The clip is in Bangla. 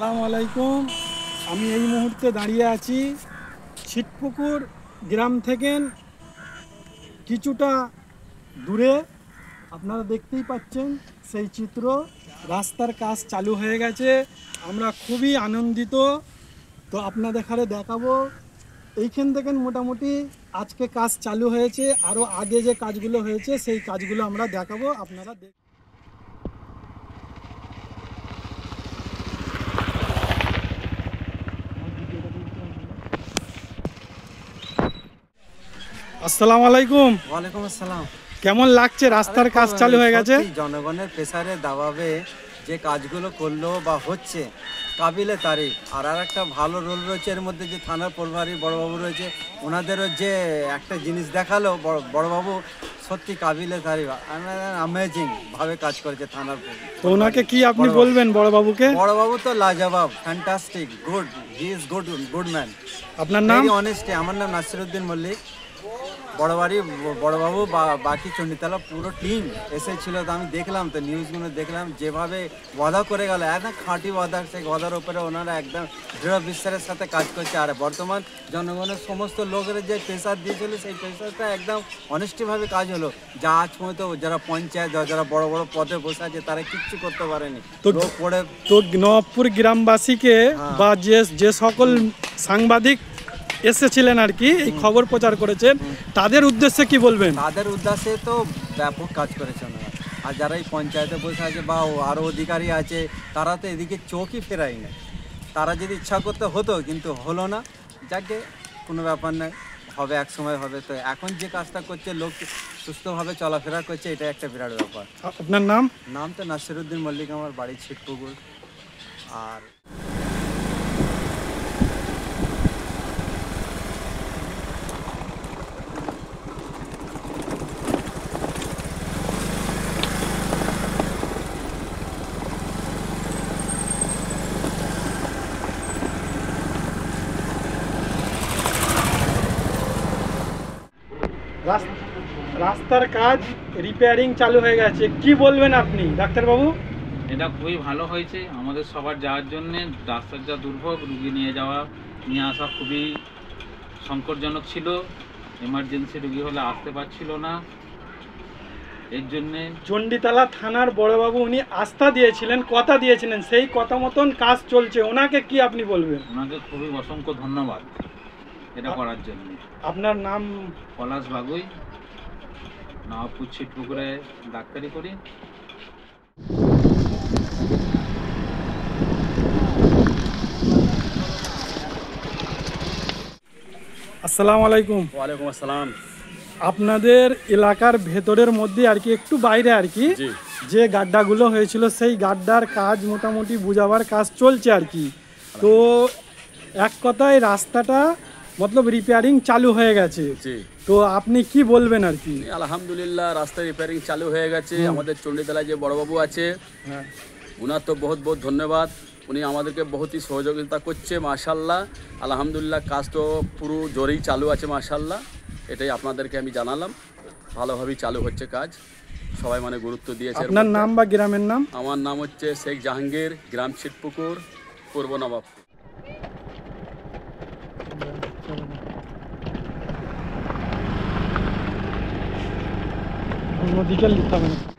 আসসালামু আলাইকুম। আমি এই মুহূর্তে দাঁড়িয়ে আছি ছিটপুকুর গ্রাম থেকে কিছুটা দূরে। আপনারা দেখতেই পাচ্ছেন সেই চিত্র। রাস্তার কাজ চালু হয়ে গেছে, আমরা খুবই আনন্দিত। তো আপনাদের এখানে দেখাবো এইখান থেকে মোটামুটি আজকে কাজ চালু হয়েছে, আরও আগে যে কাজগুলো হয়েছে সেই কাজগুলো আমরা দেখাবো। আপনারা আসসালামু আলাইকুম। ওয়ালাইকুম আসসালাম। কেমন লাগছে? রাস্তার কাজ চালু হয়ে গেছে। জনগণের প্রেসারে দাবাবে যে কাজগুলো করলো বা হচ্ছে কাবিলে তারিফ। আর একটা ভালো রোল রয়েছে এর মধ্যে, যে থানার প্রভারী বড়বাবু রয়েছে, ওনাদেরও যে একটা জিনিস দেখালো বড়বাবু, সত্যি কাবিলে তারিফ। অ্যামেজিং ভাবে কাজ করেছে থানার। তো ওনাকে কি আপনি বলবেন বড়বাবুকে? বড়বাবু তো লাজবাব, fantastic, good, he is good man. আপনার নাম? অনেস্টি। আমার নাম নাসিরউদ্দিন মল্লিক। বড়বাবু বাকি চণ্ডীতলা পুরো টিম এসেছিল। তো আমি দেখলাম, তো নিউজগুলো দেখলাম যেভাবে ওয়াদা করে গেল, একদম খাঁটি ওয়াদা। সেই ওয়াদার উপরে ওনারা একদম দৃঢ় বিশ্বাসের সাথে কাজ করছে। আর বর্তমান জনগণের সমস্ত লোকের যে প্রেশার দিয়েছিল, সেই প্রেশারটা একদম অনেস্টিভাবে কাজ হলো। যা আজ পর্যন্ত যারা পঞ্চায়েত, যারা বড় বড় পদে বসে আছে, তারা কিচ্ছু করতে পারেনি। তো নবাবপুর গ্রামবাসীকে বা যে সকল সাংবাদিক এসেছিলেন আর কি, এই খবর প্রচার করেছেন, তাদের উদ্দেশ্যে কি বলবেন? তাদের উদ্দেশ্যে তো ব্যাপক কাজ করেছে ওনারা। আর যারা এই পঞ্চায়েতে বসে আছে বা আরও অধিকারী আছে, তারা তো এদিকে চোখই ফেরাই না। তারা যদি ইচ্ছা করতে হতো, কিন্তু হলো না। যাকে কোনো ব্যাপার নয়, হবে, এক সময় হবে। তো এখন যে কাজটা করছে, লোক সুস্থভাবে চলাফেরা করছে, এটা একটা বিরাট ব্যাপার। আপনার নাম? নাম তো নাসিরউদ্দিন মল্লিক, আমার বাড়ি ছিটপুকুর। আর রাস্তার কাজ রিপেয়ারিং চালু হয়ে গেছে, কি বলবেন আপনি ডাক্তারবাবু? এটা খুবই ভালো হয়েছে আমাদের সবার যাওয়ার জন্যে। রাস্তার যা দুর্ভোগ, রুগী নিয়ে আসা খুবই সংকটজনক ছিল। এমার্জেন্সি রুগী হলে আসতে পারছিল না। এর জন্যে চণ্ডীতলা থানার বড়বাবু উনি আস্থা দিয়েছিলেন, কথা দিয়েছিলেন, সেই কথা মতন কাজ চলছে। ওনাকে কি আপনি বলবেন? ওনাকে খুবই অসংখ্য ধন্যবাদ এটা করার জন্য। আপনার নাম? পলাশ বাগুই, নবাবপুর ছিটপুকুরে ডাক্তারি করি। আসসালামু আলাইকুম। ওয়ালাইকুম আসসালাম। আপনাদের এলাকার ভেতরের মধ্যে আর কি, একটু বাইরে আর কি, যে গাড্ডাগুলো হয়েছিল, সেই গাড্ডার কাজ মোটামুটি বুঝাবার কাজ চলছে আর কি। তো এক কথায় রাস্তাটা মতলব রিপেয়ারিং চালু হয়ে গেছে। তো আপনি কি বলবেন আর কি? আলহামদুলিল্লাহ, রাস্তা রিপেয়ারিং চালু হয়ে গেছে। আমাদের চণ্ডীতলায় যে বড়বাবু আছে, ওনার তো বহুত বহুত ধন্যবাদ। উনি আমাদেরকে বহুতই সহযোগিতা করছে, মাশাল্লাহ। আলহামদুলিল্লাহ, কাজ তো পুরো জোরেই চালু আছে, মাশাল্লাহ। এটাই আপনাদেরকে আমি জানালাম। ভালোভাবেই চালু হচ্ছে কাজ, সবাই মানে গুরুত্ব দিয়েছে। আপনার নাম বা গ্রামের নাম? আমার নাম হচ্ছে শেখ জাহাঙ্গীর, গ্রাম ছিটপুকুর, পূর্ব নবাবপুর। অন্যদিকে লিখতে হবে না।